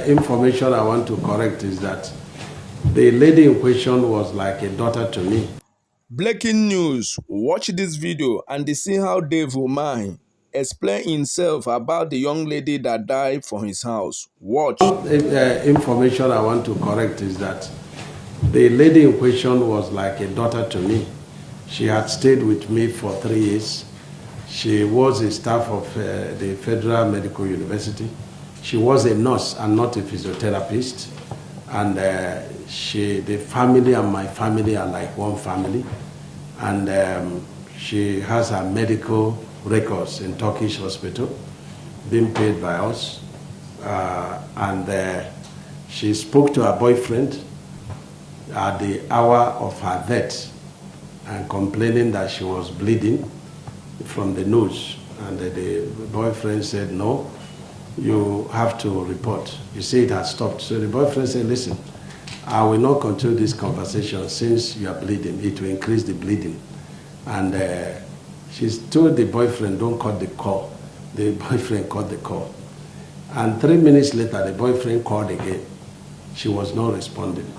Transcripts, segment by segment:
Information I want to correct is that the lady in question was like a daughter to me. Breaking news. Watch this video and see how Dave Umahi explain himself about the young lady that died from his house. Watch. Information I want to correct is that the lady in question was like a daughter to me. She had stayed with me for 3 years. She was a staff of the Federal Medical University. She was a nurse and not a physiotherapist. And the family and my family are like one family. And she has her medical records in Turkish hospital, being paid by us. And she spoke to her boyfriend at the hour of her death and complaining that she was bleeding from the nose. And the boyfriend said, no, you have to report. You see, it has stopped. So the boyfriend said, listen, I will not continue this conversation since you are bleeding. It will increase the bleeding. And she told the boyfriend, don't cut the call. The boyfriend cut the call. And 3 minutes later, the boyfriend called again. She was not responding.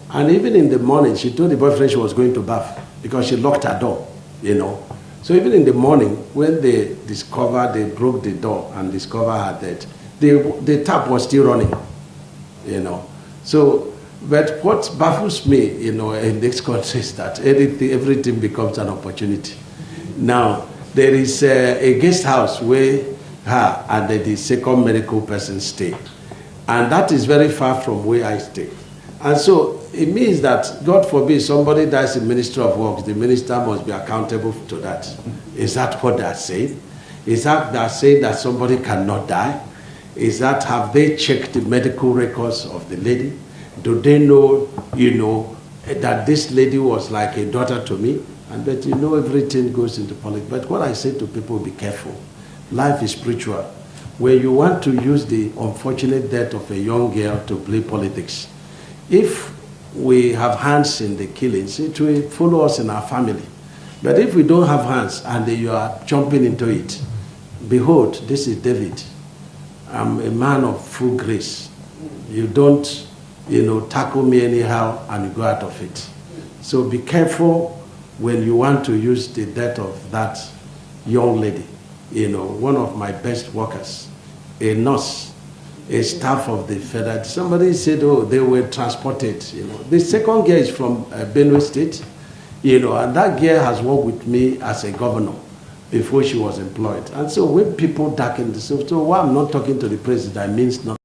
And even in the morning, she told the boyfriend she was going to bath because she locked her door, you know. So even in the morning, when they broke the door and discovered her dead, the tap was still running, you know. So, but what baffles me, you know, in this country is that everything becomes an opportunity. Now, there is a guest house where her and the second medical person stay. And that is very far from where I stay. And so it means that, God forbid, somebody dies in Ministry of Works, the minister must be accountable to that. Is that what they're saying? Is that they're saying that somebody cannot die? Is that, have they checked the medical records of the lady? Do they know, you know, that this lady was like a daughter to me? And but you know, everything goes into politics. But what I say to people, be careful. Life is spiritual. When you want to use the unfortunate death of a young girl to play politics, if we have hands in the killings, it will follow us in our family. But if we don't have hands and you are jumping into it, behold, this is David. I'm a man of full grace. You don't, you know, tackle me anyhow and you go out of it. So be careful when you want to use the death of that young lady. You know, one of my best workers, a nurse, a staff of the federal. Somebody said, oh, they were transported. You know, the second girl is from Benue State, you know, and that girl has worked with me as a governor before she was employed. And so when people darken the so why I'm not talking to the president, means nothing.